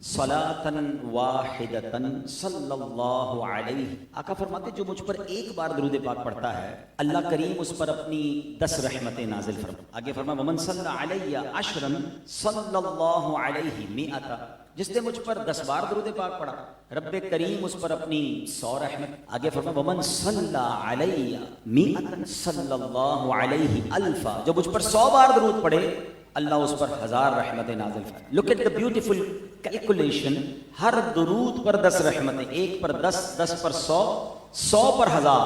صلاۃً واحدۃ صلی اللہ علیہ. آقا فرماتے جو مجھ پر ایک بار درود پاک پڑھتا ہے اللہ کریم اس پر اپنی 10 رحمتیں نازل فرما. آگے فرمایا ومن صلی علی عشرا صلی اللہ علیہ مئۃ. جس نے مجھ پر 10 بار درود پاک پڑھا رب کریم اس پر اپنی 100 رحمت. آگے فرمایا ومن صلی علی مئۃ صلی اللہ علیہ الف. جو مجھ پر 100 بار درود پڑھے اللہ اس پر 1000 رحمتیں نازل فرمائے. Look at the beautiful calculation. ہر درود پر 10 رحمتیں، 1 پر 10، 10 پر 100، 100 پر 1000.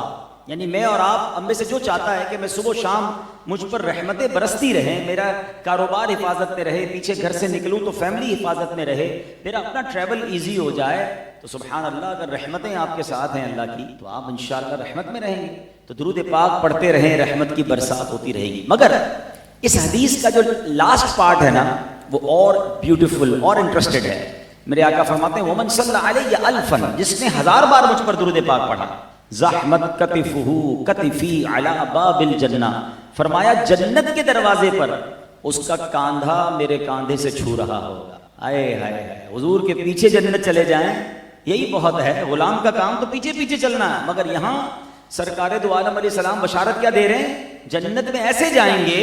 یعنی میں اور آپ، ہم میں سے جو چاہتا ہے کہ میں صبح و شام مجھ پر رحمتیں برستی رہیں، میرا کاروبار حفاظت میں رہے، پیچھے گھر سے نکلوں تو فیملی حفاظت میں رہے، میرا اپنا ٹریول ایزی ہو جائے، تو سبحان اللہ اگر رحمتیں آپ کے ساتھ ہیں اللہ کی تو آپ انشاءاللہ رحمت میں رہیں گے. تو درود پاک پڑھتے رہیں، رحمت کی برسات ہوتی رہے گی. مگر اس حدیث کا جو لاسٹ پارٹ ہے نا وہ اور بیوٹیفل اور انٹرسٹڈ ہے. میرے آقا فرماتے ہیں ومن صلی علیہ الفا. جس نے 1000 بار مجھ پر درود پاک پڑھا زحمت کتفہ کتفی علی باب الجنہ. فرمایا جنت کے دروازے پر اس کا کاندھا میرے کاندھے سے چھو رہا ہوگا. آئے ہائے ہائے، حضور کے پیچھے جنت چلے جائیں یہی بہت ہے. غلام کا کام تو پیچھے پیچھے چلنا ہے، مگر یہاں سرکار دو عالم علیہ السلام بشارت کیا دے رہے ہیں؟ جنت میں ایسے جائیں گے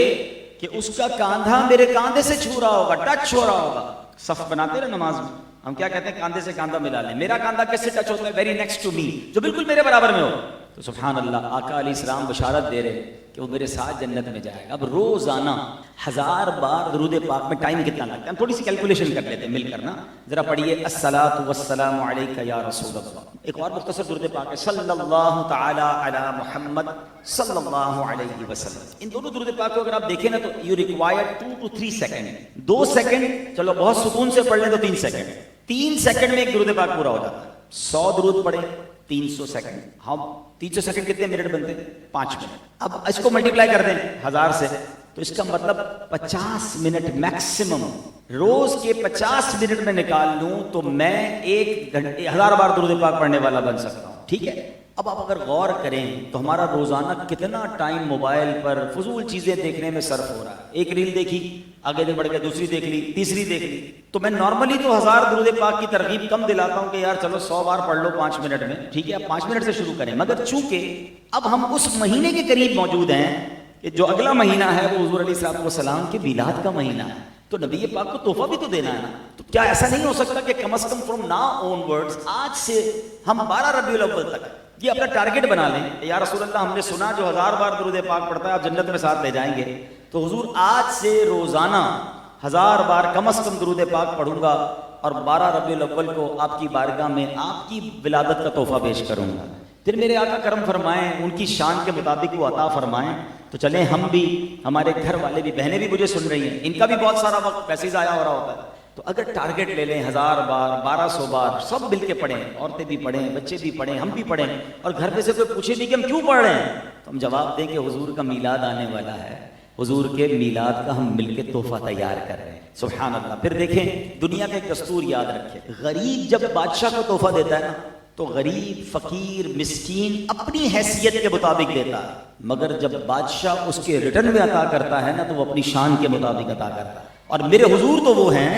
کہ اس کا کاندھا میرے کاندھے سے چھو رہا ہوگا، ٹچ ہو رہا ہوگا. صف بناتے رہے نماز میں، ہم کیا کہتے ہیں؟ کاندھے سے کاندھا ملا لیں. میرا کاندھا کس سے ٹچ ہوتا ہے؟ ویری نیکسٹ ٹو می، جو بالکل میرے برابر میں ہو. تو سبحان اللہ، آقا علیہ السلام بشارت دے رہے کہ وہ میرے ساتھ جنت میں جائے گا. اب روزانہ 1000 بار درود پاک میں ٹائم کتنا لگتا ہے؟ ہم تھوڑی سی کیلکولیشن کر لیتے ہیں مل کر نا. ذرا پڑھیے الصلاۃ والسلام علیک یا رسول اللہ. ایک اور مختصر درود پاک ہے صلی اللہ تعالی علی محمد صلی اللہ علیہ وسلم. ان دونوں درود پاک کو اگر آپ دیکھیں نا تو you require 2 to 3 second. 2 second چلو بہت سکون سے پڑھ لیں تو 3 سیکنڈ. 3 سیکنڈ میں ایک درود پاک پورا ہو جاتا ہے. 100 درود پڑھیں 300 سیکنڈ. ہم 300 سیکنڈ کتنے منٹ بنتے ہیں؟ 5 منٹ. اب اس کو ملٹیپلائی کر دیں 1000 سے تو اس کا مطلب 50 منٹ میکسیمم. روز کے 50 منٹ میں نکال لوں تو میں 1 گھنٹے 1000 بار درود پاک پڑھنے والا بن سکتا ہوں. ٹھیک ہے. اب آپ اگر غور کریں تو ہمارا روزانہ کتنا ٹائم موبائل پر فضول چیزیں دیکھنے میں صرف ہو رہا ہے. ایک ریل دیکھی، آگے دن بڑھ گیا دوسری دیکھ لی، تیسری دیکھ لی. تو میں نارملی تو 1000 درود پاک کی ترغیب کم دلاتا ہوں کہ یار چلو 100 بار پڑھ لو 5 منٹ میں. ٹھیک ہے، اب 5 منٹ سے شروع کریں. مگر چونکہ اب ہم اس مہینے کے قریب موجود ہیں کہ جو اگلا مہینہ ہے وہ حضور علیہ السلام کے میلاد کا مہینہ ہے، تو نبی پاک کو تحفہ بھی تو دینا ہے نا. تو کیا ایسا نہیں ہو سکتا کہ کم از کم فرام ناؤ آن ورڈز، آج سے ہم 12 ربیع الاول تک یہ اپنا ٹارگٹ بنا لیں؟ یا رسول اللہ ہم نے سنا جو 1000 بار درود پاک پڑھتا ہے آپ جنت میں ساتھ لے جائیں گے. تو حضور آج سے روزانہ 1000 بار کم از کم درود پاک پڑھوں گا اور 12 ربیع الاول کو آپ کی بارگاہ میں آپ کی ولادت کا تحفہ پیش کروں گا. پھر میرے آقا کرم فرمائیں، ان کی شان کے مطابق وہ عطا فرمائیں. تو چلیں ہم بھی، ہمارے گھر والے بھی، بہنیں بھی مجھے سن رہی ہیں، ان کا بھی بہت سارا وقت ویسے ہی ضائع ہو رہا ہوتا ہے. تو اگر ٹارگٹ لے لیں 1000 بار 1200 بار سب مل کے پڑھیں، عورتیں بھی پڑھیں، بچے بھی پڑھیں، ہم بھی پڑھیں، اور گھر میں سے کوئی پوچھے بھی کہ ہم کیوں پڑھ رہے ہیں تو ہم جواب دیں کہ حضور کا میلاد آنے والا ہے، حضور کے میلاد کا ہم مل کے تحفہ تیار کر رہے ہیں. سبحان اللہ. پھر دیکھیں دنیا کا ایک دستور یاد رکھیں، غریب جب بادشاہ کو تحفہ دیتا ہے نا تو غریب، فقیر، مسکین اپنی حیثیت کے مطابق دیتا ہے، مگر جب بادشاہ اس کے ریٹرن میں عطا کرتا ہے نا تو وہ اپنی شان کے مطابق عطا کرتا ہے. اور میرے حضور تو وہ ہیں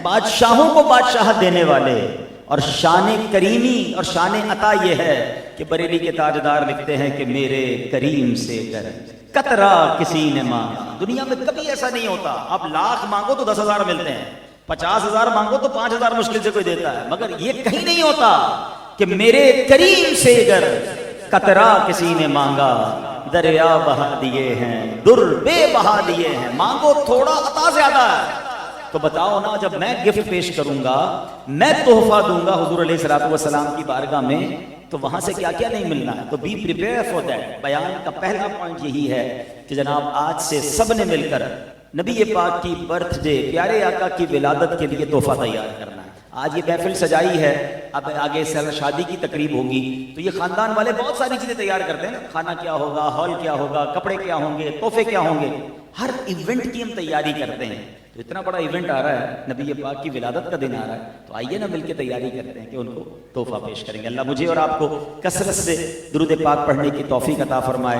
بادشاہوں کو بادشاہت دینے والے. اور شان کریمی اور شان عطا یہ ہے کہ بریلی کے تاجدار لکھتے ہیں کہ میرے کریم سے گر قطرہ کسی نے مانگا. دنیا میں کبھی ایسا نہیں ہوتا، آپ لاکھ مانگو تو 10,000 ملتے ہیں، 50,000 مانگو تو 5,000 مشکل سے کوئی دیتا ہے. مگر یہ کہیں نہیں ہوتا کہ میرے کریم سے گر قطرہ کسی نے مانگا. دریا بہا دیے ہیں، در بے بہا دیے ہیں. مانگو تھوڑا عطا زیادہ ہے. تو بتاؤ نا، جب میں گفٹ پیش کروں گا، میں تحفہ دوں گا حضور علیہ السلام کی بارگاہ میں، تو وہاں سے کیا کیا نہیں ملنا ہے. تو بی پریپیئر فار دیٹ. بیان کا پہلا پوائنٹ یہی ہے کہ جناب آج سے سب نے مل کر نبی پاک کی برتھ ڈے، پیارے آقا کی ولادت کے لیے تحفہ تیار کرنا ہے. آج یہ محفل سجائی ہے، اب آگے شادی کی تقریب ہوگی تو یہ خاندان والے بہت ساری چیزیں تیار کرتے ہیں نا. کھانا کیا ہوگا، ہال کیا ہوگا، کپڑے کیا ہوں گے، تحفے کیا ہوں گے، ہر ایونٹ کی ہم تیاری کرتے ہیں. تو اتنا بڑا ایونٹ آ رہا ہے، نبی پاک کی ولادت کا دن آ رہا ہے، تو آئیے نا مل کے تیاری کرتے ہیں کہ ان کو تحفہ پیش کریں گے. اللہ مجھے اور آپ کو کثرت سے درود پاک پڑھنے کی توفیق عطا فرمائے.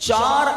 4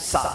7।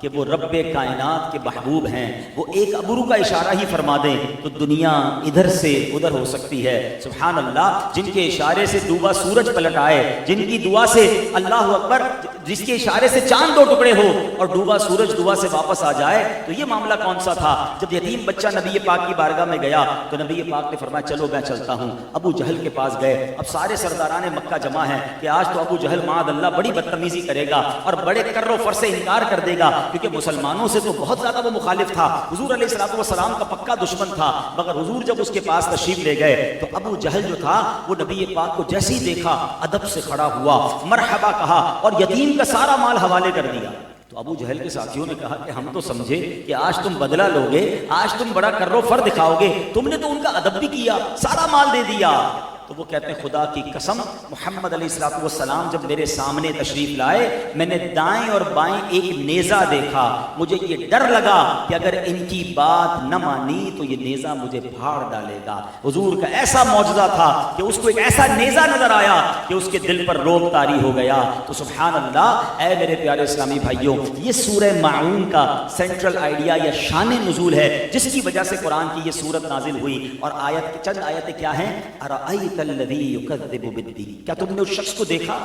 کہ وہ رب کائنات کے محبوب ہیں، وہ ایک ابرو کا اشارہ ہی فرما دیں تو دنیا ادھر سے ادھر ہو سکتی ہے۔ سبحان اللہ، جن کے اشارے سے ڈوبا سورج پلٹ آئے، جن کی دعا سے اللہ اکبر، جس کے اشارے سے چاند دو ٹکڑے ہو اور ڈوبا سورج دعا سے واپس آ جائے، تو یہ معاملہ کون سا تھا؟ جب یتیم بچہ نبی پاک کی بارگاہ میں گیا تو نبی پاک نے فرمایا چلو میں چلتا ہوں۔ ابو جہل کے پاس گئے، اب سارے سرداران مکہ جمع ہیں کہ آج تو ابو جہل معاذ اللہ بڑی بدتمیزی کرے گا اور بڑے کر و فر سے انکار کر دے گا، کیونکہ مسلمانوں سے تو بہت زیادہ وہ مخالف تھا، حضور علیہ الصلوۃ والسلام کا پکا دشمن تھا، مگر حضور جب اس کے پاس تشریف لے گئے تو ابو جہل جو تھا وہ نبی پاک کو جیسے ہی دیکھا ادب سے کھڑا ہوا، مرحبا کہا اور یتیم کا سارا مال حوالے کر دیا۔ تو ابو جہل کے ساتھیوں نے کہا کہ ہم تو سمجھے کہ آج تم بدلہ لوگے، آج تم بڑا کر و فر دکھاؤ گے، تم نے تو ان کا ادب بھی کیا، سارا مال دے دیا۔ تو وہ کہتے ہیں خدا کی قسم، محمد علیہ الصلوۃ والسلام جب میرے سامنے تشریف لائے، میں نے دائیں اور بائیں ایک نیزہ دیکھا، مجھے یہ ڈر لگا کہ اگر ان کی بات نہ مانی تو یہ نیزہ مجھے پھاڑ ڈالے گا۔ حضور کا ایسا معجزہ تھا کہ اس کو ایک ایسا نیزہ نظر آیا کہ اس کے دل پر روب طاری ہو گیا۔ تو سبحان اللہ، اے میرے پیارے اسلامی بھائیوں، یہ سورہ ماعون کا سینٹرل آئیڈیا یا شان نزول ہے جس کی وجہ سے قرآن کی یہ سورت نازل ہوئی، اور آیت چند آیتیں کیا ہیں؟ ارأیت الذی یکذب بالدین، کیا تم نے اس شخص کو دیکھا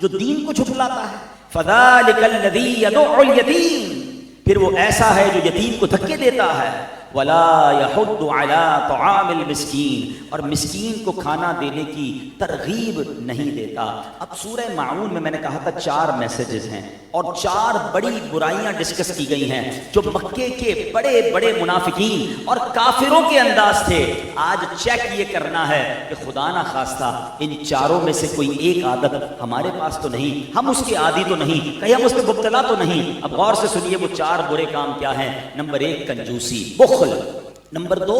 جو دین کو جھٹلاتا ہے؟ فذلک الذی یدع الیتیم، پھر وہ ایسا ہے جو یتیم کو دھکے دیتا ہے، ولا یحض علی طعام المسکین، اور مسکین کو کھانا دینے کی ترغیب نہیں دیتا۔ اب سورہ ماعون میں نے کہا تھا 4 میسیجز ہیں اور 4 بڑی برائیاں ڈسکس کی گئی ہیں جو مکے کے بڑے بڑے منافقین اور کافروں کے انداز تھے۔ آج چیک یہ کرنا ہے کہ خدا نہ خواستہ ان 4 میں سے کوئی ایک عادت ہمارے پاس تو نہیں، ہم اس کے عادی تو نہیں، کہیں ہم اس میں مبتلا تو نہیں۔ اب غور سے سنیے وہ 4 برے کام کیا ہیں۔ نمبر 1 کنجوسی، بخل۔ نمبر 2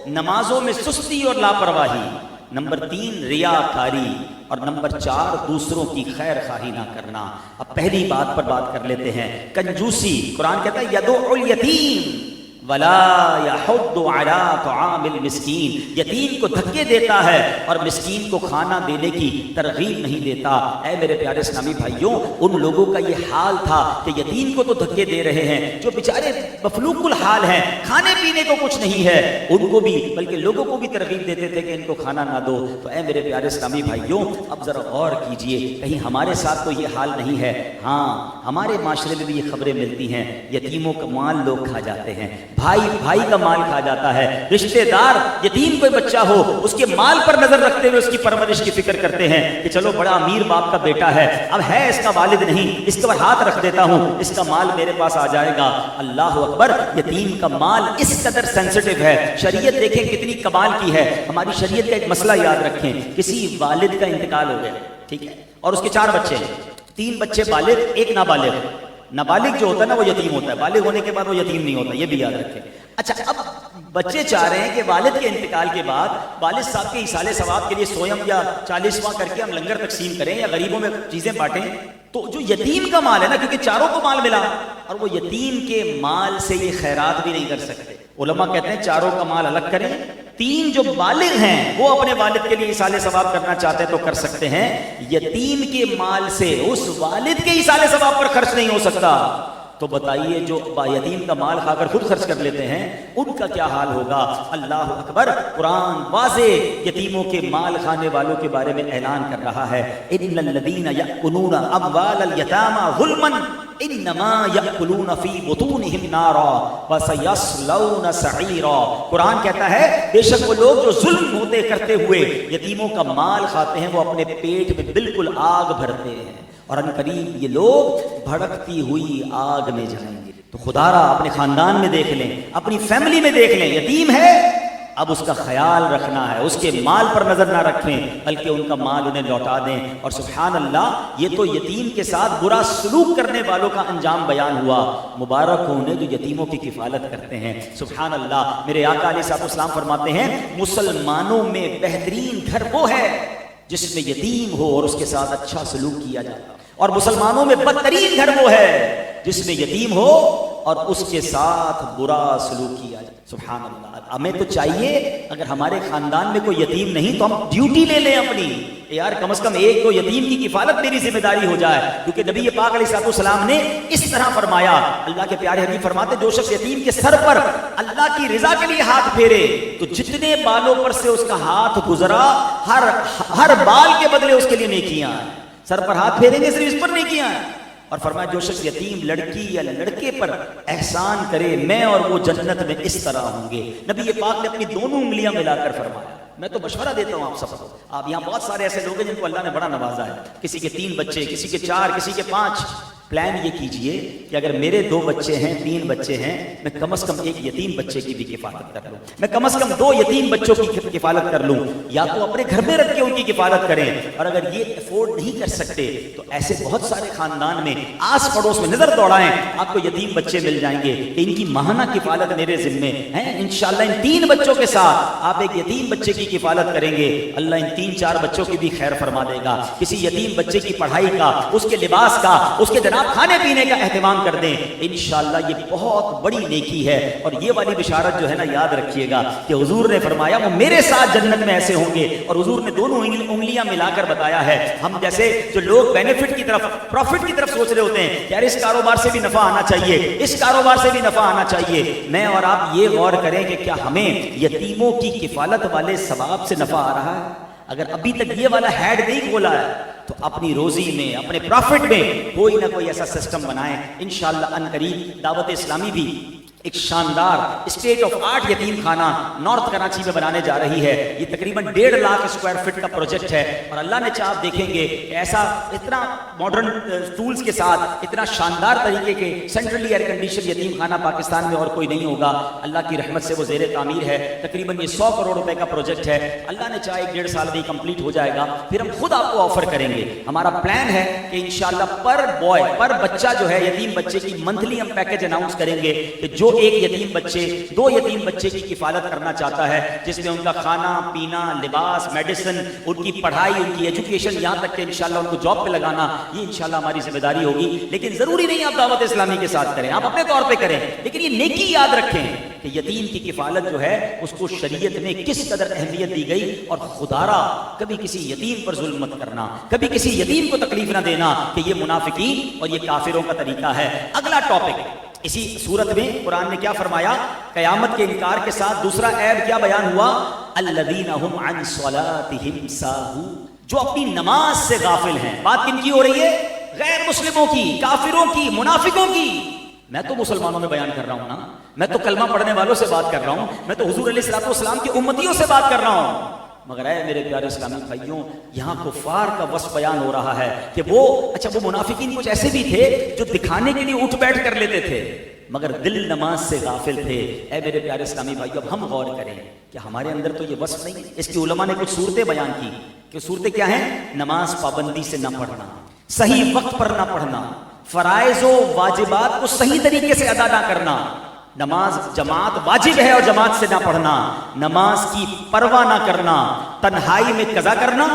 نمازوں میں سستی اور لاپرواہی۔ نمبر 3 ریاکاری، اور نمبر 4 دوسروں کی خیر خواہی نہ کرنا۔ اب پہلی بات پر بات کر لیتے ہیں، کنجوسی۔ قرآن کہتا ہے یدع الیتیم ولا یحض علی طعام المسکین، یتیم کو دھکے دیتا ہے اور مسکین کو کھانا دینے کی ترغیب نہیں دیتا۔ اے میرے پیارے اسلامی بھائیوں، ان لوگوں کا یہ حال تھا کہ یتیم کو تو دھکے دے رہے ہیں، جو بیچارے مفلوق الحال ہیں، کھانے پینے کو کچھ نہیں ہے، ان کو بھی بلکہ لوگوں کو بھی ترغیب دیتے تھے کہ ان کو کھانا نہ دو۔ تو اے میرے پیارے اسلامی بھائیوں، اب ذرا غور کیجئے، کہیں ہمارے ساتھ تو یہ حال نہیں ہے؟ ہاں، ہمارے معاشرے میں بھی یہ خبریں ملتی ہیں، یتیموں کا مال لوگ کھا جاتے ہیں، بھائی کا مال کھا جاتا ہے، رشتہ دار یتیم کوئی بچہ ہو اس کے مال پر نظر رکھتے ہوئے اس کی پرورش کی فکر کرتے ہیں کہ چلو بڑا امیر باپ کا بیٹا ہے، اب ہے اس کا والد نہیں، اس کا ہاتھ رکھ دیتا ہوں، اس کا مال میرے پاس آ جائے گا۔ اللہ اکبر، یتیم کا مال اس قدر سینسٹیو ہے۔ شریعت دیکھیں کتنی کمال کی ہے۔ ہماری شریعت کا ایک مسئلہ یاد رکھیں، کسی والد کا انتقال ہو گیا، ٹھیک ہے، اور اس کے 4 بچے ہیں، 3 بچے بالغ، 1 نابالغ۔ نابالغ جو ہوتا ہے نا وہ یتیم ہوتا ہے، بالغ ہونے کے بعد وہ یتیم نہیں ہوتا، یہ بھی یاد رکھیں۔ اچھا، اب بچے چاہ رہے ہیں کہ والد کے انتقال کے بعد والد صاحب کے ایصال ثواب کے لیے سویم یا 40واں کر کے ہم لنگر تقسیم کریں یا غریبوں میں چیزیں بانٹیں، تو جو یتیم کا مال ہے نا، کیونکہ 4 کو مال ملا، اور وہ یتیم کے مال سے یہ خیرات بھی نہیں کر سکتے۔ علماء کہتے ہیں 4 کا مال الگ کریں، 3 جو بالغ ہیں وہ اپنے والد کے لیے ایصال ثواب کرنا چاہتے ہیں تو کر سکتے ہیں، یتیم کے مال سے اس والد کے ایصال ثواب پر خرچ نہیں ہو سکتا۔ تو بتائیے جو یتیم کا مال کھا کر خود خرچ کر لیتے ہیں ان کا کیا حال ہوگا؟ اللہ اکبر، قرآن واضح یتیموں کے مال کھانے والوں کے بارے میں اعلان کر رہا ہے، ان الذین یأکلون اموال الیتامی ظلما انما یأکلون فی بطونہم نارا وسیصلون سعیرا۔ قرآن کہتا ہے بے شک وہ لوگ جو ظلم ہوتے کرتے ہوئے یتیموں کا مال کھاتے ہیں وہ اپنے پیٹ میں بالکل آگ بھرتے ہیں، اور ان قریب یہ لوگ بھڑکتی ہوئی آگ میں جائیں گے۔ تو خدا را اپنے خاندان میں دیکھ لیں، اپنی فیملی میں دیکھ لیں، یتیم ہے، اب اس کا خیال رکھنا ہے، اس کے مال پر نظر نہ رکھیں بلکہ ان کا مال انہیں لوٹا دیں۔ اور سبحان اللہ، یہ تو یتیم کے ساتھ برا سلوک کرنے والوں کا انجام بیان ہوا، مبارک ہوں انہیں جو یتیموں کی کفالت کرتے ہیں۔ سبحان اللہ، میرے آقا علیہ الصلوۃ والسلام فرماتے ہیں مسلمانوں میں بہترین گھر وہ ہے جس میں یتیم ہو اور اس کے ساتھ اچھا سلوک کیا جاتا، اور مسلمانوں میں بدترین گھر وہ ہے جس میں یتیم ہو اور اس کے ساتھ برا سلوک کیا جائے. سبحان اللہ. ہمیں تو چاہیے اگر ہمارے خاندان میں کوئی یتیم نہیں تو ہم ڈیوٹی لے لیں اپنی, یار کم از کم ایک تو یتیم کی کفالت میری ذمہ داری ہو جائے, کیونکہ نبی پاک علیہ الصلوۃ والسلام نے اس طرح فرمایا. اللہ کے پیارے حبیب فرماتے جو شخص یتیم کے سر پر اللہ کی رضا کے لیے ہاتھ پھیرے تو جتنے بالوں پر سے اس کا ہاتھ گزرا ہر بال کے بدلے اس کے لیے نیکیاں ہیں. سر پر ہاتھ پھیریں گے صرف اس پر نیکیاں ہیں. اور فرمایا جو شخص یتیم لڑکی یا لڑکے پر احسان کرے میں اور وہ جنت میں اس طرح ہوں گے. نبی پاک نے اپنی دونوں انگلیاں ملا کر فرمایا. میں تو مشورہ دیتا ہوں آپ سب کو, آپ یہاں بہت سارے ایسے لوگ ہیں جن کو اللہ نے بڑا نوازا ہے, کسی کے 3 بچے, کسی کے 4, کسی کے 5. پلان یہ کیجئے کہ اگر میرے 2 بچے ہیں, 3 بچے ہیں, میں کم از کم ایک یتیم بچے کی بھی کفالت کر لوں, میں کم از کم 2 یتیم بچوں کی کفالت کر لوں, یا تو اپنے گھر میں رکھ کے ان کی کفالت کریں. اور اگر یہ افورڈ نہیں کر سکتے تو ایسے بہت سارے خاندان میں آس پڑوس میں نظر دوڑائیں, آپ کو یتیم بچے مل جائیں گے کہ ان کی ماہانہ کفالت میرے ذمے ہے. انشاءاللہ ان 3 بچوں کے ساتھ آپ ایک یتیم بچے کی کفالت کریں گے, اللہ ان 3-4 بچوں کی بھی خیر فرما دے گا. کسی یتیم بچے کی پڑھائی کا, اس کے لباس کا, اس کے جناب کھانے پینے کا اہتمام کر دیں. انشاءاللہ یہ بہت بڑی نیکی ہے. اور یہ والی بشارت جو ہے نا یاد رکھیے گا کہ حضور نے فرمایا وہ میرے ساتھ جنت میں ایسے ہوں گے. اور حضور نے دونوں انگلیاں ملا کر بتایا ہے. ہم جیسے جو لوگ بینیفٹ کی طرف, پروفٹ کی طرف سوچ رہے ہوتے ہیں کہ یار اس کاروبار سے بھی نفع آنا چاہیے, اس کاروبار سے بھی نفع آنا چاہیے, میں اور آپ یہ غور کریں کہ کیا ہمیں یتیموں کی کفالت والے ثواب سے نفع آ رہا ہے؟ اگر ابھی تک یہ والا ہیڈ نہیں کھولا ہے تو اپنی روزی میں, اپنے پروفٹ میں کوئی نہ کوئی ایسا سسٹم بنائیں. انشاءاللہ ان قریب دعوت اسلامی بھی ایک شاندار اسٹیٹ آف آرٹ یتیم خانہ نارتھ کراچی میں بنانے جا رہی ہے. یہ تقریباً 1.5 لاکھ اسکوائر فٹ کا پروجیکٹ ہے, اور اللہ نے چاہ آپ دیکھیں گے ایسا اتنا ماڈرن ٹولز کے ساتھ اتنا شاندار طریقے کے سینٹرلی ایئر کنڈیشن یتیم خانہ پاکستان میں اور کوئی نہیں ہوگا. اللہ کی رحمت سے وہ زیر تعمیر ہے. تقریباً یہ 100 کروڑ روپے کا پروجیکٹ ہے. اللہ نے چاہ 1-1.5 سال میں کمپلیٹ ہو جائے گا, پھر ہم خود آپ کو آفر کریں گے. ہمارا پلان ہے کہ انشاءاللہ پر بوائے, پر بچہ جو ہے یتیم بچے کی منتھلی ہم پیکج اناؤنس کریں گے کہ جو ایک یتیم بچے, 2 یتیم بچے کی کفالت کرنا چاہتا ہے, جس میں ان کا کھانا پینا, لباس, میڈیسن, ان کی پڑھائی, ان کی ایجوکیشن, یہاں تک کہ انشاءاللہ ان کو جاب پہ لگانا, یہ انشاءاللہ ہماری ذمہ داری ہوگی. لیکن ضروری نہیں آپ دعوت اسلامی کے ساتھ کریں, آپ اپنے طور پہ کریں, لیکن یہ نیکی یاد رکھیں کہ یتیم کی کفالت جو ہے اس کو شریعت میں کس قدر اہمیت دی گئی. اور خدارا کبھی کسی یتیم پر ظلم مت کرنا, کبھی کسی یتیم کو تکلیف نہ دینا, کہ یہ منافقین اور یہ کافروں کا طریقہ ہے. اگلا ٹاپک اسی صورت میں قرآن نے کیا فرمایا؟ قیامت کے انکار کے ساتھ دوسرا عیب کیا بیان ہوا؟ الذین هم عن صلاتهم ساہون, جو اپنی نماز سے غافل ہیں. بات کن کی ہو رہی ہے؟ غیر مسلموں کی, کافروں کی, منافقوں کی. میں تو مسلمانوں میں بیان کر رہا ہوں نا, میں تو کلمہ پڑھنے والوں سے بات کر رہا ہوں, میں تو حضور علیہ الصلوۃ والسلام کی امتیوں سے بات کر رہا ہوں. مگر اے میرے پیارے اسلامی بھائیوں, یہاں کفار کا وصف بیان ہو رہا ہے کہ وہ منافقین کچھ ایسے بھی تھے جو دکھانے کے لیے اٹھ بیٹھ کر لیتے تھے مگر دل نماز سے غافل تھے. اے میرے پیارے اسلامی بھائیوں, اب ہم غور کریں کہ ہمارے اندر تو یہ وصف نہیں. اس کی علماء نے کچھ صورتیں بیان کی کہ صورتیں کیا ہیں؟ نماز پابندی سے نہ پڑھنا, صحیح وقت پر نہ پڑھنا, فرائض و واجبات کو صحیح طریقے سے ادا نہ کرنا, نماز جماعت واجب ہے اور جماعت سے نہ پڑھنا, نماز کی پرواہ نہ کرنا, تنہائی میں قضا کرنا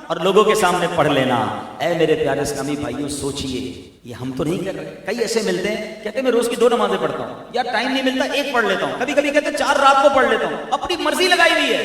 اور لوگوں کے سامنے پڑھ لینا. اے میرے پیارے اسلامی بھائیوں سوچئے, یہ ہم تو نہیں کر رہے. کئی ایسے ملتے ہیں کہتے ہیں میں روز کی 2 نمازیں پڑھتا ہوں, یار ٹائم نہیں ملتا 1 پڑھ لیتا ہوں, کبھی کبھی کہتے ہیں 4 رات کو پڑھ لیتا ہوں, اپنی مرضی لگائی ہوئی ہے.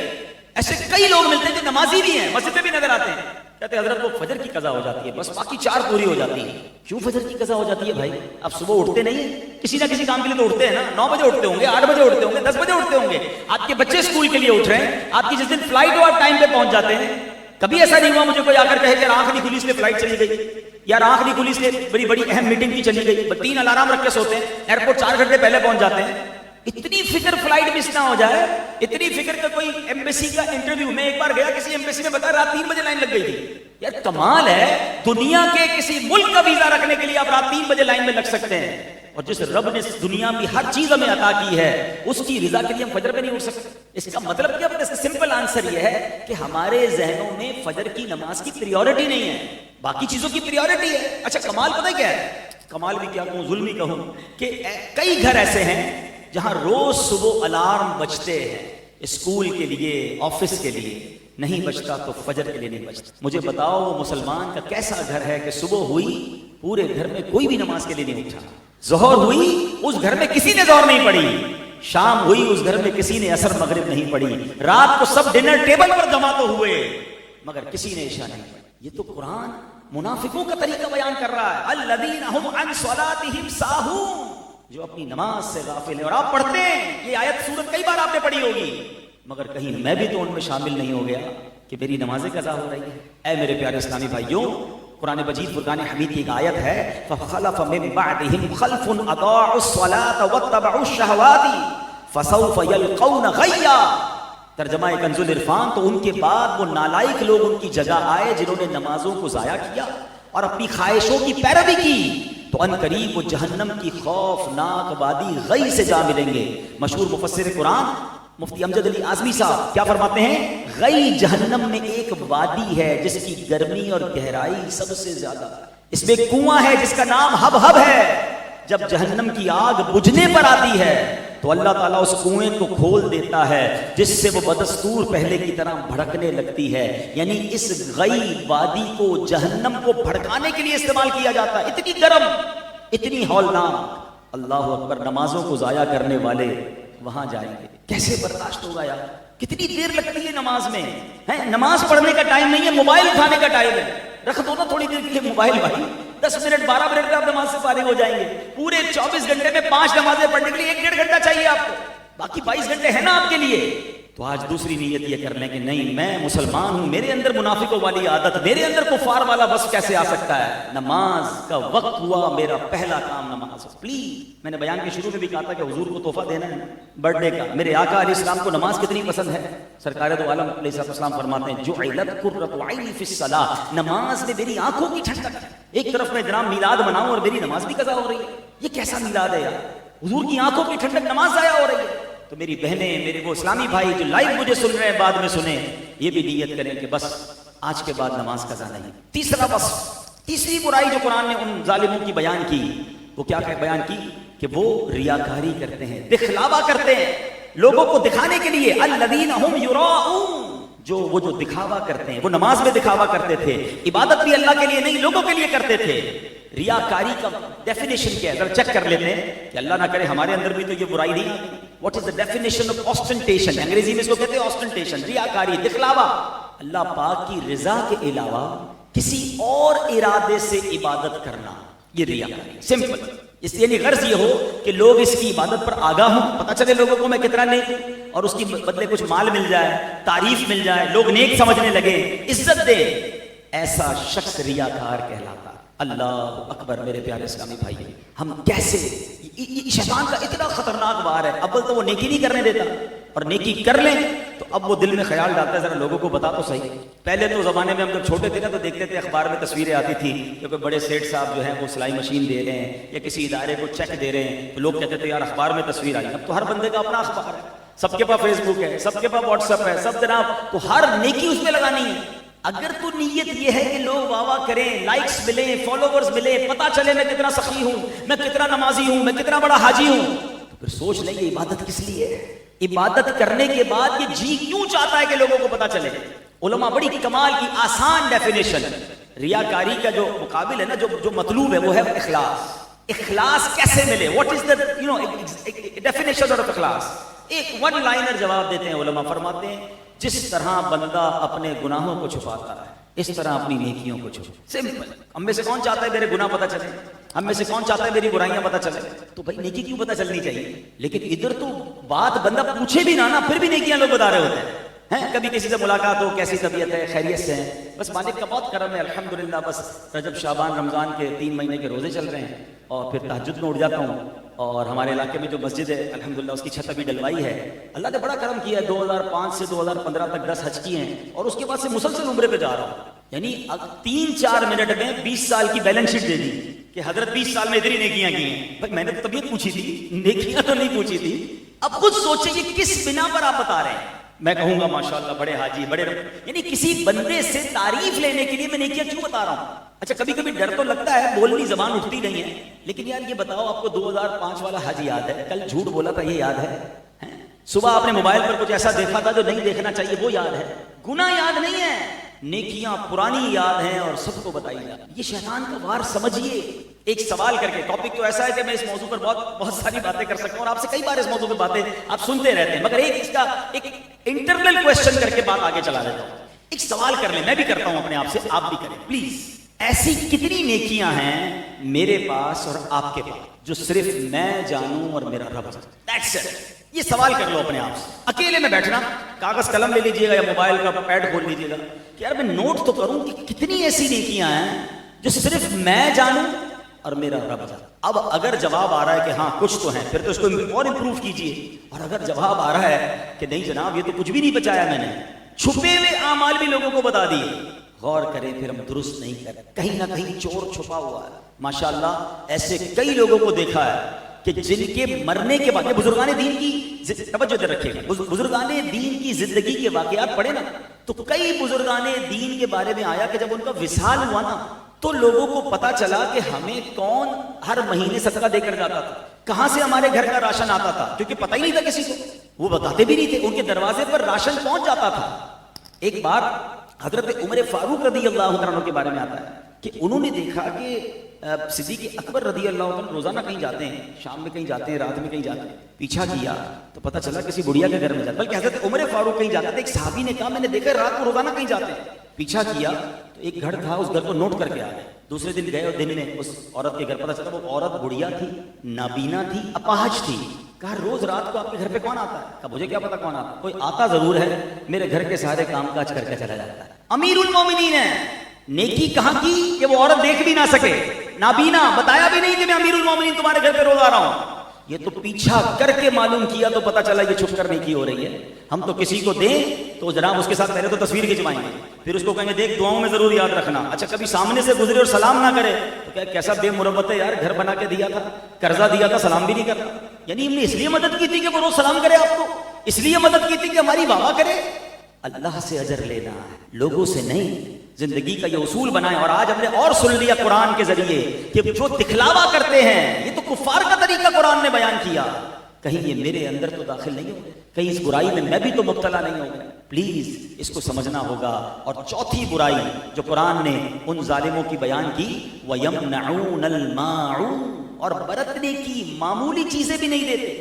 ایسے کئی لوگ ملتے ہیں جو نمازی بھی ہیں, مسجد میں بھی نظر آتے ہیں, کہتے ہیں حضرت وہ فجر کی قضا ہو جاتی ہے بس, باقی 4 پوری ہو جاتی ہے. کیوں فجر کی قضا ہو جاتی ہے بھائی؟ اب صبح اٹھتے نہیں ہیں, کسی نہ کسی کام کے لیے تو اٹھتے ہیں نا. 9 بجے اٹھتے ہوں گے, 8 بجے اٹھتے ہوں گے, 10 بجے اٹھتے ہوں گے. آپ کے بچے اسکول کے لیے اٹھ رہے ہیں, آپ کی جس دن فلائٹ ہو آپ ٹائم پہ پہنچ جاتے ہیں. کبھی ایسا نہیں ہوا مجھے کوئی آ کر کہے کہ آنکھ نہیں کھلی اس لیے فلائٹ چلی گئی, یا آنکھ نہیں کھلی اس لیے بڑی اہم میٹنگ کی چلی گئی. 3 الارم رکھ کے سوتے ہیں, ایئرپورٹ 4 گھنٹے پہلے پہنچ جاتے ہیں. اتنی فکر فلائٹ مس نہ ہو جائے, اتنی فکر کہ کوئی ایمبیسی کا انٹرویو, میں ایک بار گیا کسی ایمبیسی میں, بتا رات 3 بجے لائن لگ گئی تھی. یار کمال ہے, دنیا کے کسی ملک کا ویزا رکھنے کے لیے آپ رات 3 بجے لائن میں لگ سکتے ہیں, اور جس رب نے دنیا کی ہر چیز ہمیں عطا کی ہے اس کی رضا کے لیے ہم فجر پہ نہیں اٹھ سکتے. اس کا مطلب کیا؟ سمپل آنسر یہ ہے کہ ہمارے ذہنوں میں فجر کی نماز کی پریورٹی نہیں ہے, باقی چیزوں کی پریورٹی ہے. اچھا کمال پتہ کیا ہے؟ کمال بھی کیا کہوں, ظلم ہی کہوں, کہ کئی گھر ایسے ہیں جہاں روز صبح الارم بجتے ہیں اسکول کے لیے, آفس کے لیے, نہیں بجتا تو فجر کے لیے نہیں بجتا. مجھے بتاؤ وہ مسلمان کا کیسا گھر ہے کہ صبح ہوئی پورے گھر میں کوئی بھی نماز کے لیے نہیں اٹھا, ظہر ہوئی اس گھر میں کسی نے ظہر نہیں پڑھی، شام ہوئی اس گھر میں کسی نے عصر مغرب نہیں پڑھی، رات کو سب ڈنر ٹیبل پر جمع تو ہوئے مگر کسی نے عشاء نہیں پڑھی۔ یہ تو قرآن منافقوں کا طریقہ بیان کر رہا ہے، الذین هم عن صلاتهم ساہون، جو اپنی نماز سے غافل ہیں۔ اور آپ پڑھتے ہیں یہ آیت سورت کئی بار آپ نے پڑھی ہوگی، مگر کہیں میں بھی تو ان میں شامل نہیں ہو گیا کہ میری نمازیں قضا ہو رہی ہیں۔ اے میرے پیارے اسلامی بھائیوں، قرآن مجید فرقان حمید کی ایک آیت ہے، فخلف من بعدهم خلف اضاعوا الصلاة واتبعوا الشهوات فسوف يلقون غیا۔ ترجمہ کنز العرفان، تو ان کے بعد وہ نالائق لوگ ان کی جگہ آئے جنہوں نے نمازوں کو ضائع کیا اور اپنی خواہشوں کی پیروی کی، تو ان قریب وہ جہنم کی خوفناک وادی غی سے جا ملیں گے۔ مشہور مفسر قرآن مفتی امجد علی اعظمی صاحب کیا فرماتے ہیں؟ غی جہنم میں ایک وادی ہے جس کی گرمی اور گہرائی سب سے زیادہ ہے، اس میں ایک کنواں ہے جس کا نام ہب ہب ہے۔ جب جہنم کی آگ بجھنے پر آتی ہے تو اللہ تعالیٰ اس کنویں کو کھول دیتا ہے جس سے وہ بدستور پہلے کی طرح بھڑکنے لگتی ہے۔ یعنی اس غی وادی کو جہنم کو بھڑکانے کے لیے استعمال کیا جاتا ہے، اتنی گرم، اتنی ہولناک۔ اللہ اکبر، نمازوں کو ضائع کرنے والے وہاں جائیں گے، کیسے برداشت ہوگا یار؟ کتنی دیر لگتی ہے نماز میں، نماز پڑھنے کا ٹائم نہیں ہے، موبائل اٹھانے کا ٹائم ہے۔ رکھ دو نا تھوڑی دیر کے لیے موبائل، بھائی 10 منٹ 12 منٹ میں آپ نماز سے فارغ ہو جائیں گے۔ پورے 24 گھنٹے میں 5 نمازیں پڑھنے کے لیے 1.5 گھنٹہ چاہیے آپ کو، باقی 22 گھنٹے ہیں نا آپ کے لیے۔ تو آج دوسری نیت یہ کر لیں کہ نہیں، میں مسلمان ہوں، میرے اندر منافقوں والی عادت، میرے اندر کفار والا وصف کیسے آ سکتا ہے؟ نماز کا وقت ہوا، میرا پہلا کام نماز ہے۔ پلیز، میں نے بیان کے شروع میں بھی کہا تھا کہ حضور کو تحفہ دینا ہے برتھ ڈے کا۔ میرے آقا علیہ السلام کو نماز کتنی پسند ہے، سرکار دو عالم علیہ السلام فرماتے ہیں جعلت قرۃ عینی فی الصلاۃ، نماز میں میری آنکھوں کی ٹھنڈک ہے۔ ایک طرف میں جناب میلاد مناؤں اور میری نماز بھی قضا ہو رہی ہے، یہ کیسا میلاد ہے یار؟ حضور کی آنکھوں کی ٹھنڈک، نماز ضائع ہو رہی ہے۔ تو میری بہنیں، میرے وہ اسلامی بھائی جو لائیو مجھے سن رہے ہیں، بعد میں سنیں، یہ بھی نیت کریں کہ بس آج کے بعد نماز قضا نہیں۔ تیسرا بس، تیسری برائی جو قرآن نے ان ظالموں کی بیان کی، وہ کیا بیان کی کہ وہ ریاکاری کرتے ہیں، دکھلاوا کرتے ہیں لوگوں کو دکھانے کے لیے۔ الذین هم یراؤون، وہ جو دکھاوا کرتے ہیں، وہ نماز میں دکھاوا کرتے تھے، عبادت بھی اللہ کے لیے نہیں لوگوں کے لیے کرتے تھے۔ ریاکاری کا ڈیفینیشن کیا ہے؟ ذرا چیک کر لیتے ہیں کہ اللہ نہ کرے ہمارے اندر بھی تو یہ برائی نہیں آتی۔ What is the definition of ostentation? انگریزی میں اس کو کہتے ہیں آسٹنٹیشن، ریاکاری، دکھلاوا۔ اللہ پاک کی رضا کے علاوہ کسی اور ارادے سے عبادت کرنا، یہ ریاکاری، سمپل۔ اس یعنی غرض یہ ہو کہ لوگ اس کی عبادت پر آگاہ ہوں، پتہ چلے لوگوں کو میں کتنا نیک ہوں، اور اس کی بدلے کچھ مال مل جائے، تعریف مل جائے، لوگ نیک سمجھنے لگے، عزت دے، ایسا شخص ریاکار کہلاتا ہے۔ اللہ اکبر، میرے پیارے اسلامی بھائی، ہم کیسے، شیطان کا اتنا خطرناک وار ہے۔ اول تو وہ نیکی نہیں کرنے دیتا، اور نیکی کر لیں تو اب وہ دل میں خیال ڈالتا ہے ذرا لوگوں کو بتا تو صحیح۔ پہلے تو زمانے میں ہم جب چھوٹے تھے نا تو دیکھتے تھے اخبار میں تصویریں آتی تھی کہ کوئی بڑے سیٹ صاحب جو ہیں وہ سلائی مشین دے رہے ہیں یا کسی ادارے کو چیک دے رہے ہیں، تو لوگ کہتے تھے یار اخبار میں تصویر آئی۔ اب تو ہر بندے کا اپنا اخبار ہے، سب کے پاس فیس بک ہے، سب کے پاس واٹس ایپ ہے، سب جناب، تو ہر نیکی اس میں لگانی ہے۔ اگر تو نیت یہ ہے کہ لوگ واہ واہ کریں، لائکس ملیں، فالوورز ملیں، پتہ چلے میں کتنا سخی ہوں، میں کتنا نمازی ہوں، میں کتنا بڑا حاجی ہوں، تو پھر سوچ لیں یہ عبادت کس لیے ہے؟ عبادت کرنے کے بعد یہ جی کیوں چاہتا ہے کہ لوگوں کو پتہ چلے؟ علماء بڑی کمال کی آسان ڈیفینیشن، ریاکاری کا جو مقابل ہے نا، جو مطلوب ہے وہ ہے اخلاص۔ اخلاص کیسے ملے؟ What is the definition of اخلاص؟ ایک ون لائنر جواب دیتے ہیں علماء، فرماتے ہیں جس طرح بندہ اپنے گناہوں کو چھپاتا ہے اس طرح اپنی نیکیوں کو چھپا۔ سمپل۔ ہم میں سے کون چاہتا ہے میرے گناہ پتہ چلے؟ ہم میں سے کون چاہتا ہے میری برائیاں پتہ چلے؟ تو بھائی نیکی کیوں پتہ چلنی چاہیے؟ لیکن ادھر تو بات بندہ پوچھے بھی نہ پھر بھی نیکیاں لوگ بتا رہے ہوتے ہیں۔ کبھی کسی سے ملاقات ہو، کیسی طبیعت ہے، خیریت سے ہیں؟ بس مالک کا بہت کرم ہے الحمدللہ، بس رجب شعبان رمضان کے 3 مہینے کے روزے چل رہے ہیں اور پھر تہجد میں اٹھ جاتا ہوں، اور ہمارے علاقے میں جو مسجد ہے الحمدللہ اس کی چھت ابھی ڈلوائی ہے۔ اللہ نے بڑا کرم کیا ہے، 2005 سے 2015 تک 10 حج کیے ہیں، اور اس کے بعد سے مسلسل عمرے پہ جا رہا ہوں۔ یعنی 3-4 منٹ میں 20 سال کی بیلنس شیٹ دے دی کہ حضرت 20 سال میں اتنی نیکیاں کی ہیں۔ بھائی میں نے تو طبیعت پوچھی تھی، نیکیاں تو نہیں پوچھی تھی۔ اب خود سوچیں کہ کس بنا پر آپ بتا رہے ہیں؟ میں کہوں گا ماشاءاللہ بڑے حاجی، بڑے یعنی کسی بندے سے تعریف لینے کے لیے میں نیکیاں کیوں بتا رہا ہوں؟ اچھا کبھی کبھی ڈر تو لگتا ہے، بولنی زبان اٹھتی نہیں ہے، لیکن یار یہ بتاؤ آپ کو 2005 والا حج یاد ہے؟ کل جھوٹ بولا تھا یہ یاد ہے؟ صبح آپ نے موبائل پر کچھ ایسا دیکھا تھا جو نہیں دیکھنا چاہیے وہ یاد ہے؟ گناہ یاد نہیں ہے، نیکیاں پرانی یاد ہیں اور سب کو بتائی جا۔ یہ شیطان کا وار سمجھیے، ایک سوال کر کے، ٹاپک تو ایسا ہے کہ میں اس موضوع پر بہت ساری باتیں کر سکتا ہوں اور آپ سے کئی بار اس موضوع پہ باتیں آپ سنتے رہتے ہیں، مگر اس کا ایک انٹرنل کویسچن کر کے بات آگے چلا دیتا ہوں. ایک سوال کر لیں، میں بھی کرتا ہوں اپنے آپ سے، آپ بھی کریں پلیز. ایسی کتنی نیکیاں ہیں میرے پاس اور آپ کے پاس جو صرف میں جانوں اور میرا رب جانے؟ That's it. یہ سوال کر لو اپنے آپ سے. اکیلے میں بیٹھنا، کاغذ قلم لے لیجیے گا یا موبائل کا پیڈ کھول لیجیے گا کہ یار میں نوٹ تو کروں کہ کتنی ایسی نیکیاں ہیں جو صرف میں جانوں اور میرا رب جانے. اب اگر جواب آ رہا ہے کہ ہاں کچھ تو ہیں، پھر تو اس کو اور امپروو کیجیے. اور اگر جواب آ رہا ہے کہ نہیں جناب یہ تو کچھ بھی نہیں بچایا میں نے، چھپے ہوئے اعمال بھی لوگوں کو بتا دیے، غور کریں پھر ہم درست نہیں کریں. کہیں نہ کہیں چور چھپا ہوا ہے. ماشاءاللہ ایسے کئی لوگوں کو دیکھا ہے کہ جن کے مرنے کے بعد، بزرگان دین کی توجہ رکھے گا، بزرگان دین کی زندگی کے واقعات پڑھے نا تو کئی بزرگان دین کے بارے میں آیا کہ جب ان کا وصال ہوا نا تو لوگوں کو پتا چلا کہ ہمیں کون ہر مہینے صدقہ دے کر جاتا تھا، کہاں سے ہمارے گھر کا راشن آتا تھا، کیونکہ پتہ ہی نہیں تھا کسی کو، وہ بتاتے بھی نہیں تھے، ان کے دروازے پر راشن پہنچ جاتا تھا. ایک بار حضرت عمر فاروق رضی اللہ عنہ کے بارے میں آتا ہے کہ انہوں نے دیکھا کہ صدیق اکبر رضی اللہ عنہ روزانہ کہیں جاتے ہیں، شام میں کہیں جاتے ہیں، رات میں کہیں جاتے ہیں. پیچھا کیا تو پتہ چلا کسی بڑھیا کے گھر میں جاتے، بلکہ حضرت عمر فاروق کہیں جاتے تھے. ایک صحابی نے کہا میں نے دیکھا رات کو روزانہ کہیں جاتے ہیں. پیچھا کیا تو ایک گھر تھا، اس گھر کو نوٹ کر کے آ گئے. دوسرے دن گئے اور دن میں اس عورت کے گھر پتہ چلا وہ عورت بڑھیا تھی، نابینا تھی، اپاہج تھی. کہا روز رات کو آپ کے گھر پہ کون آتا ہے؟ کہا مجھے کیا پتا کون آتا ہے، کوئی آتا ضرور ہے، میرے گھر کے سارے کام کاج کر کے چلا جاتا ہے. امیر المومنین ہے. نیکی کہاں کی کہ وہ عورت دیکھ بھی نہ سکے، نابینا، بتایا بھی نہیں کہ میں امیر المومنین تمہارے گھر پہ روز آ رہا ہوں. یہ تو پیچھا کر کے معلوم کیا تو پتا چلا یہ چھپ کر نیکی ہو رہی ہے. ہم تو کسی کو دیں تو جناب اس کے ساتھ پہلے تو تصویر کھنچوائیں گے، پھر اس کو کہیں گے دیکھ دعاؤں میں ضرور یاد رکھنا. اچھا کبھی سامنے سے گزرے اور سلام نہ کرے تو کیا کیسا بے مربت ہے یار، گھر بنا کے دیا تھا، قرضہ دیا تھا، سلام بھی نہیں کرتا. یعنی ہم نے اس لیے مدد کی تھی کہ وہ روز سلام کرے آپ کو، اس لیے مدد کی تھی کہ ہماری واہ واہ کرے. اللہ سے اجر لینا ہے، لوگوں سے نہیں. زندگی کا یہ اصول بنائیں. اور آج ہم نے اور سن لیا قرآن کے ذریعے کہ جو دکھلاوا کرتے ہیں یہ تو کفار کا طریقہ قرآن نے بیان کیا. کہیں یہ میرے اندر تو داخل نہیں ہو، کہیں اس برائی میں بھی تو مبتلا نہیں ہوں. پلیز اس کو سمجھنا ہوگا. اور چوتھی برائی جو قرآن نے ان ظالموں کی بیان کی، وَيَمْنَعُونَ الْمَاعُونَ، اور برتنے کی معمولی چیزیں بھی نہیں دیتے.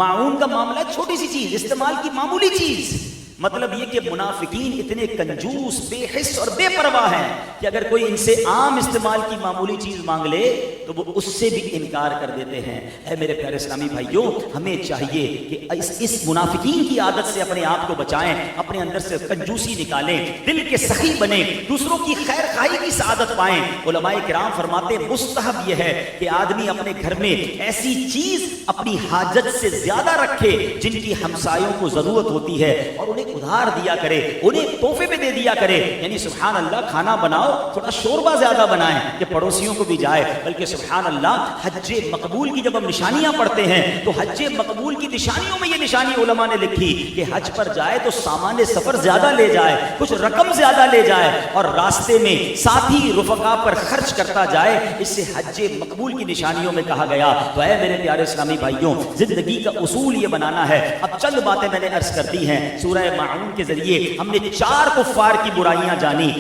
معون کا معاملہ چھوٹی سی چیز، استعمال کی معمولی چیز. مطلب یہ کہ منافقین اتنے کنجوس، بے حس اور بے پرواہ ہیں کہ اگر کوئی ان سے عام استعمال کی معمولی چیز مانگ لے تو وہ اس سے بھی انکار کر دیتے ہیں. اے میرے پیارے اسلامی بھائیوں، ہمیں چاہیے کہ اس منافقین کی عادت سے اپنے آپ کو بچائیں، اپنے اندر سے کنجوسی نکالیں، دل کے سخی بنیں، دوسروں کی خیر خواہی کی سعادت پائیں. علماء کرام فرماتے ہیں مستحب یہ ہے کہ آدمی اپنے گھر میں ایسی چیز اپنی حاجت سے زیادہ رکھے جن کی ہمسایوں کو ضرورت ہوتی ہے اور انہیں ادھار دیا کرے، انہیں تحفے پہ دے دیا کرے. یعنی سبحان اللہ، کھانا بناؤ تھوڑا شوربہ زیادہ بنائیں کہ پڑوسیوں کو بھی جائے. بلکہ سبحان اللہ، حج مقبول کی جب ہم نشانیاں پڑھتے ہیں تو حج مقبول کی نشانیوں میں یہ نشانی علماء نے لکھی کہ حج پر جائے تو سامان سفر زیادہ لے جائے، کچھ رقم زیادہ لے جائے اور راستے میں ساتھی رفقا پر خرچ کرتا جائے. اس سے حج مقبول کی نشانیوں میں کہا گیا. تو اے میرے پیارے اسلامی بھائیوں، زندگی کا اصول یہ بنانا ہے. اب چند باتیں میں نے عرض کر دی ہیں. سورہ معون کے ذریعے ہم نے 4 کفار کی برائیاں جانی.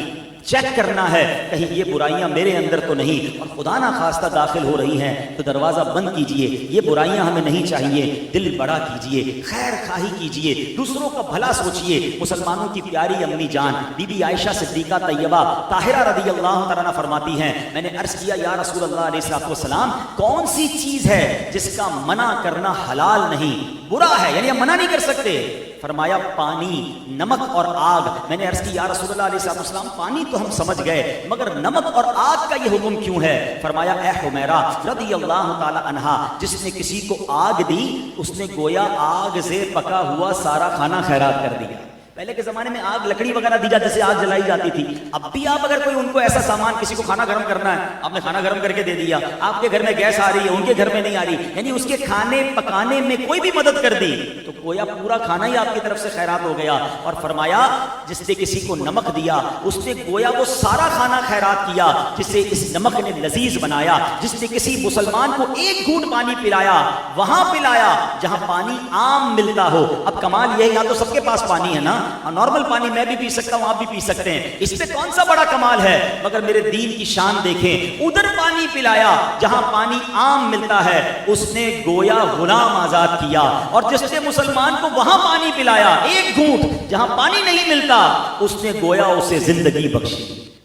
چیک کرنا ہے کہیں یہ برائیاں میرے اندر تو نہیں، اور خدا نہ خواستہ داخل ہو رہی ہیں تو دروازہ بند کیجئے. یہ برائیاں ہمیں نہیں چاہیے. دل بڑا کیجئے، خیر خواہی کیجئے، دوسروں کا بھلا سوچئے. مسلمانوں کی پیاری امی جان بی بی عائشہ صدیقہ طیبہ طاہرہ رضی اللہ تعالیٰ عنہ فرماتی ہیں، میں نے عرض کیا یا رسول اللہ علیہ السلام، کون سی چیز ہے جس کا منع کرنا حلال نہیں، برا ہے، یعنی ہم منع نہیں کر سکتے؟ فرمایا پانی، نمک اور آگ. میں نے عرض کی یا رسول اللہ علیہ السلام، پانی تو ہم سمجھ گئے مگر نمک اور آگ کا یہ حکم کیوں ہے؟ فرمایا اے حمیرہ رضی اللہ تعالی عنہا، جس نے کسی کو آگ دی اس نے گویا آگ سے پکا ہوا سارا کھانا خیرات کر دیا. پہلے کے زمانے میں آگ لکڑی وغیرہ دی جاتی، جیسے آگ جلائی جاتی تھی. اب بھی آپ اگر کوئی ان کو ایسا سامان، کسی کو کھانا گرم کرنا ہے، آپ نے کھانا گرم کر کے دے دیا، آپ کے گھر میں گیس آ رہی ہے، ان کے گھر میں نہیں آ رہی، یعنی اس کے کھانے پکانے میں کوئی بھی مدد کر دی تو گویا پورا کھانا ہی آپ کی طرف سے خیرات ہو گیا. اور فرمایا جس نے کسی کو نمک دیا اس نے گویا وہ سارا کھانا خیرات کیا جسے اس نمک نے لذیذ بنایا. جس نے کسی مسلمان کو ایک گھونٹ پانی پلایا، وہاں پلایا جہاں پانی عام ملتا ہو. اب کمال یہ ہے یہاں تو سب کے پاس پانی ہے نا، نارمل پانی میں بھی پی سکتا ہوں، آپ بھی پی سکتے ہیں، اس میں کون سا بڑا کمال ہے؟ مگر میرے دین کی شان دیکھیں، ادھر پانی پلایا جہاں پانی عام ملتا ہے، اس نے گویا غلام آزاد کیا، اور جس نے مسلمان کو وہاں پانی پلایا ایک گھونٹ جہاں پانی نہیں ملتا، اس نے گویا اسے زندگی بخشی۔